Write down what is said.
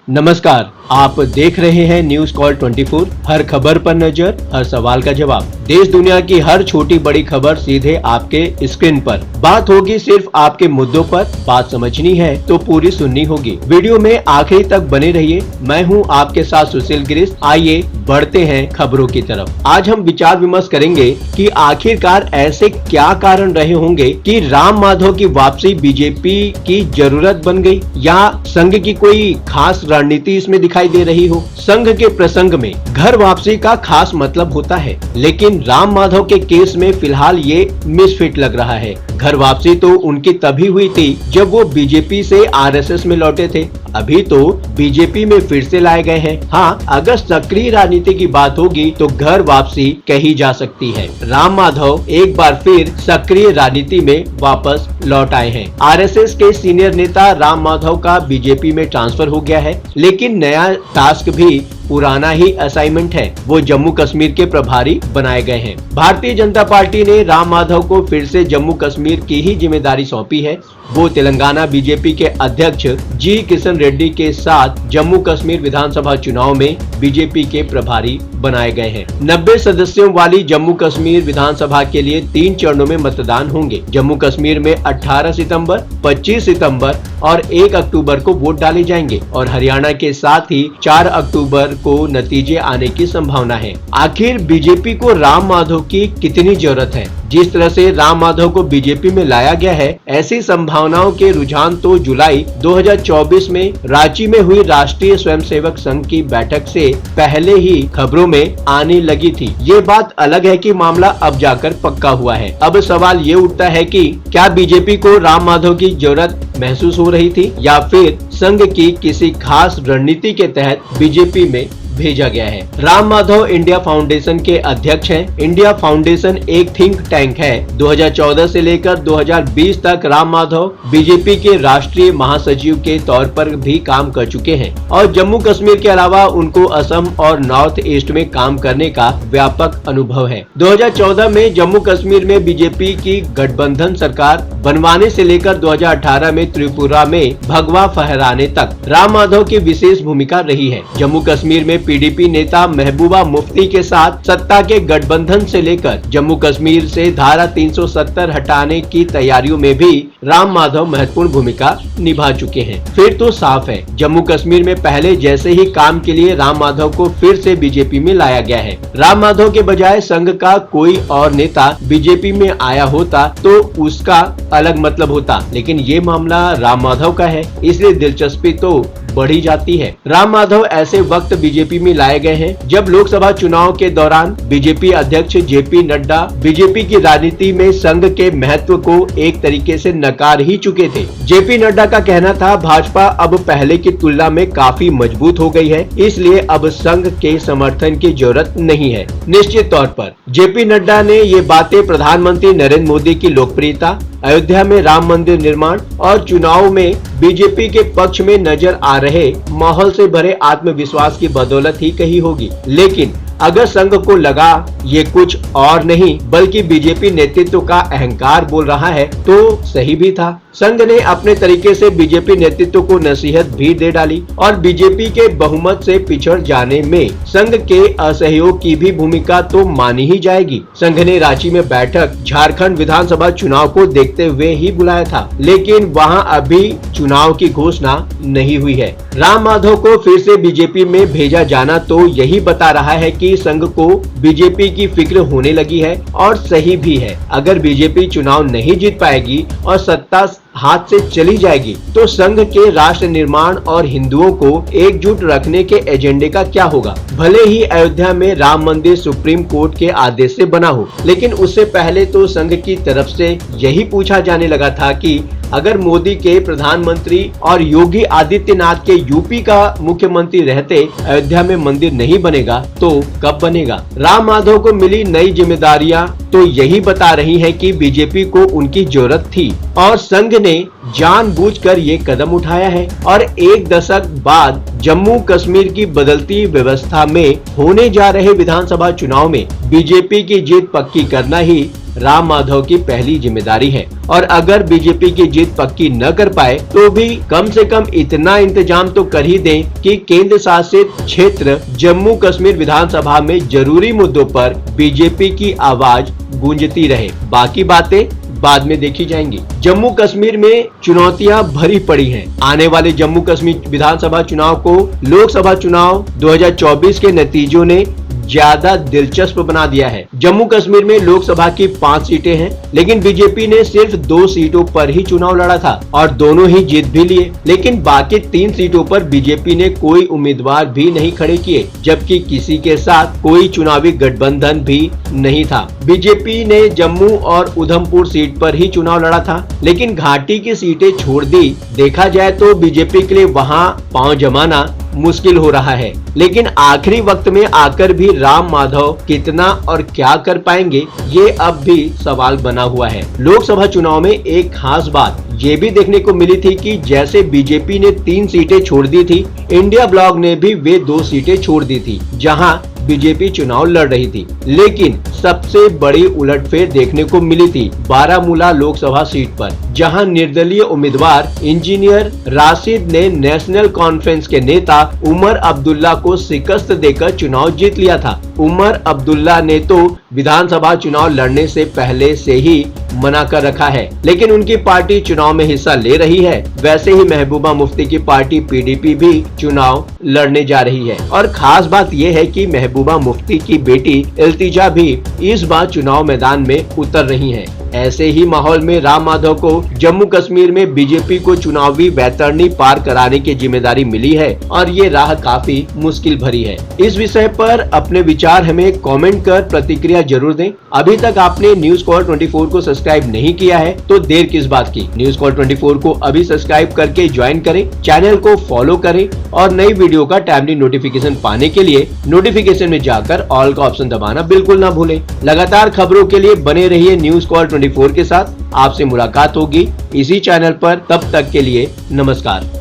नमस्कार, आप देख रहे हैं न्यूज कॉल 24। हर खबर पर नजर, हर सवाल का जवाब। देश दुनिया की हर छोटी बड़ी खबर सीधे आपके स्क्रीन पर। बात होगी सिर्फ आपके मुद्दों पर। बात समझनी है तो पूरी सुननी होगी। वीडियो में आखिरी तक बने रहिए। मैं हूं आपके साथ सुशील गिरीश। आइए बढ़ते हैं खबरों की तरफ। आज हम विचार विमर्श करेंगे कि आखिरकार ऐसे क्या कारण रहे होंगे कि राम माधव की वापसी बीजेपी की जरूरत बन गई, या संघ की कोई खास रणनीति इसमें दिखाई दे रही हो। संघ के प्रसंग में घर वापसी का खास मतलब होता है, लेकिन राम माधव के केस में फिलहाल ये मिसफिट लग रहा है। घर वापसी तो उनकी तभी हुई थी जब वो बीजेपी से आरएसएस में लौटे थे। अभी तो बीजेपी में फिर से लाए गए हैं। हाँ, अगर सक्रिय राजनीति की बात होगी तो घर वापसी कही जा सकती है। राम माधव एक बार फिर सक्रिय राजनीति में वापस लौट आए हैं। आरएसएस के सीनियर नेता राम माधव का बीजेपी में ट्रांसफर हो गया है, लेकिन नया टास्क भी पुराना ही असाइनमेंट है। वो जम्मू कश्मीर के प्रभारी बनाए गए हैं। भारतीय जनता पार्टी ने राम माधव को फिर से जम्मू कश्मीर की ही जिम्मेदारी सौंपी है। वो तेलंगाना बीजेपी के अध्यक्ष जी किशन रेड्डी के साथ जम्मू कश्मीर विधानसभा चुनाव में बीजेपी के प्रभारी बनाए गए हैं। 90 सदस्यों वाली जम्मू कश्मीर विधानसभा के लिए 3 चरणों में मतदान होंगे। जम्मू कश्मीर में 18 सितंबर, 25 सितंबर और 1 अक्टूबर को वोट डाले जाएंगे और हरियाणा के साथ ही 4 अक्टूबर को नतीजे आने की संभावना है। आखिर बीजेपी को राम माधव की कितनी जरूरत है? जिस तरह से राम माधव को बीजेपी में लाया गया है, ऐसी संभावनाओं के रुझान तो जुलाई 2024 में रांची में हुई राष्ट्रीय स्वयंसेवक संघ की बैठक से पहले ही खबरों में आने लगी थी। ये बात अलग है कि मामला अब जाकर पक्का हुआ है। अब सवाल ये उठता है कि क्या बीजेपी को राम माधव की जरूरत महसूस हो रही थी, या फिर संघ की किसी खास रणनीति के तहत बीजेपी में भेजा गया है। राम माधव इंडिया फाउंडेशन के अध्यक्ष हैं। इंडिया फाउंडेशन एक थिंक टैंक है। 2014 से लेकर 2020 तक राम माधव बीजेपी के राष्ट्रीय महासचिव के तौर पर भी काम कर चुके हैं और जम्मू कश्मीर के अलावा उनको असम और नॉर्थ ईस्ट में काम करने का व्यापक अनुभव है। 2014 में जम्मू कश्मीर में बीजेपी की गठबंधन सरकार बनवाने से लेकर 2018 में त्रिपुरा में भगवा फहराने तक राम माधव की विशेष भूमिका रही है। जम्मू कश्मीर में पीडीपी नेता महबूबा मुफ्ती के साथ सत्ता के गठबंधन से लेकर जम्मू कश्मीर से धारा 370 हटाने की तैयारियों में भी राम माधव महत्वपूर्ण भूमिका निभा चुके हैं। फिर तो साफ है, जम्मू कश्मीर में पहले जैसे ही काम के लिए राम माधव को फिर से बीजेपी में लाया गया है। राम माधव के बजाय संघ का कोई और नेता बीजेपी में आया होता तो उसका अलग मतलब होता, लेकिन ये मामला राम माधव का है, इसलिए दिलचस्पी तो बढ़ी जाती है। राम माधव ऐसे वक्त बीजेपी में लाए गए हैं जब लोकसभा चुनाव के दौरान बीजेपी अध्यक्ष जेपी नड्डा बीजेपी की राजनीति में संघ के महत्व को एक तरीके से नकार ही चुके थे। जेपी नड्डा का कहना था, भाजपा अब पहले की तुलना में काफी मजबूत हो गई है, इसलिए अब संघ के समर्थन की जरूरत नहीं है। निश्चित तौर पर जेपी नड्डा ने ये बातें प्रधानमंत्री नरेंद्र मोदी की लोकप्रियता, अयोध्या में राम मंदिर निर्माण और चुनाव में बीजेपी के पक्ष में नजर आ रहे माहौल से भरे आत्मविश्वास की बदौलत ही कही होगी। लेकिन अगर संघ को लगा ये कुछ और नहीं बल्कि बीजेपी नेतृत्व का अहंकार बोल रहा है तो सही भी था। संघ ने अपने तरीके से बीजेपी नेतृत्व को नसीहत भी दे डाली और बीजेपी के बहुमत से पिछड़ जाने में संघ के असहयोग की भी भूमिका तो मानी ही जाएगी। संघ ने रांची में बैठक झारखंड विधानसभा चुनाव को देखते हुए ही बुलाया था, लेकिन वहां अभी चुनाव की घोषणा नहीं हुई है। राम माधव को फिर से बीजेपी में भेजा जाना तो यही बता रहा है कि संघ को बीजेपी की फिक्र होने लगी है, और सही भी है। अगर बीजेपी चुनाव नहीं जीत पाएगी और सत्ता हाथ से चली जाएगी तो संघ के राष्ट्र निर्माण और हिंदुओं को एकजुट रखने के एजेंडे का क्या होगा? भले ही अयोध्या में राम मंदिर सुप्रीम कोर्ट के आदेश से बना हो, लेकिन उससे पहले तो संघ की तरफ से यही पूछा जाने लगा था कि अगर मोदी के प्रधानमंत्री और योगी आदित्यनाथ के यूपी का मुख्यमंत्री रहते अयोध्या में मंदिर नहीं बनेगा तो कब बनेगा? राम माधव को मिली नई जिम्मेदारियां तो यही बता रही हैं कि बीजेपी को उनकी जरूरत थी और संघ ने जानबूझकर ये कदम उठाया है। और एक दशक बाद जम्मू कश्मीर की बदलती व्यवस्था में होने जा रहे विधानसभा चुनाव में बीजेपी की जीत पक्की करना ही राम माधव की पहली जिम्मेदारी है और अगर बीजेपी की जीत पक्की न कर पाए तो भी कम से कम इतना इंतजाम तो कर ही दें कि केंद्र शासित क्षेत्र जम्मू कश्मीर विधानसभा में जरूरी मुद्दों पर बीजेपी की आवाज गूंजती रहे। बाकी बातें बाद में देखी जाएंगी। जम्मू कश्मीर में चुनौतियां भरी पड़ी हैं। आने वाले जम्मू कश्मीर विधानसभा चुनाव को लोकसभा चुनाव 2024 के नतीजों ने ज्यादा दिलचस्प बना दिया है। जम्मू कश्मीर में लोकसभा की 5 सीटें हैं, लेकिन बीजेपी ने सिर्फ 2 सीटों पर ही चुनाव लड़ा था और दोनों ही जीत भी लिए। लेकिन बाकी 3 सीटों पर बीजेपी ने कोई उम्मीदवार भी नहीं खड़े किए, जबकि किसी के साथ कोई चुनावी गठबंधन भी नहीं था। बीजेपी ने जम्मू और उधमपुर सीट पर ही चुनाव लड़ा था, लेकिन घाटी की सीटें छोड़ दी। देखा जाए तो बीजेपी के लिए वहां पांव जमाना मुश्किल हो रहा है, लेकिन आखिरी वक्त में आकर भी राम माधव कितना और क्या कर पाएंगे, ये अब भी सवाल बना हुआ है। लोकसभा चुनाव में एक खास बात ये भी देखने को मिली थी कि जैसे बीजेपी ने 3 सीटें छोड़ दी थी, इंडिया ब्लॉक ने भी वे 2 सीटें छोड़ दी थी जहां बीजेपी चुनाव लड़ रही थी। लेकिन सबसे बड़ी उलटफेर देखने को मिली थी बारामूला लोकसभा सीट पर, जहां निर्दलीय उम्मीदवार इंजीनियर राशिद ने नेशनल कॉन्फ्रेंस के नेता उमर अब्दुल्ला को शिकस्त देकर चुनाव जीत लिया था। उमर अब्दुल्ला ने तो विधानसभा चुनाव लड़ने से पहले से ही मना कर रखा है, लेकिन उनकी पार्टी चुनाव में हिस्सा ले रही है। वैसे ही महबूबा मुफ्ती की पार्टी पीडीपी भी चुनाव लड़ने जा रही है और खास बात यह है कि महबूबा मुफ्ती की बेटी इल्तिजा भी इस बार चुनाव मैदान में उतर रही हैं। ऐसे ही माहौल में राम माधव को जम्मू कश्मीर में बीजेपी को चुनावी बैतरणी पार कराने की जिम्मेदारी मिली है और ये राह काफी मुश्किल भरी है। इस विषय पर अपने विचार हमें कमेंट कर प्रतिक्रिया जरूर दें। अभी तक आपने न्यूज कॉल 24 को सब्सक्राइब नहीं किया है तो देर किस बात की। न्यूज कॉल 24 को अभी सब्सक्राइब करके ज्वाइन करें, चैनल को फॉलो करें और नई वीडियो का टाइमली नोटिफिकेशन पाने के लिए नोटिफिकेशन में जाकर ऑल का ऑप्शन दबाना बिल्कुल ना भूलें। लगातार खबरों के लिए बने रहिए न्यूज कॉल 24 के साथ। आपसे मुलाकात होगी इसी चैनल पर, तब तक के लिए नमस्कार।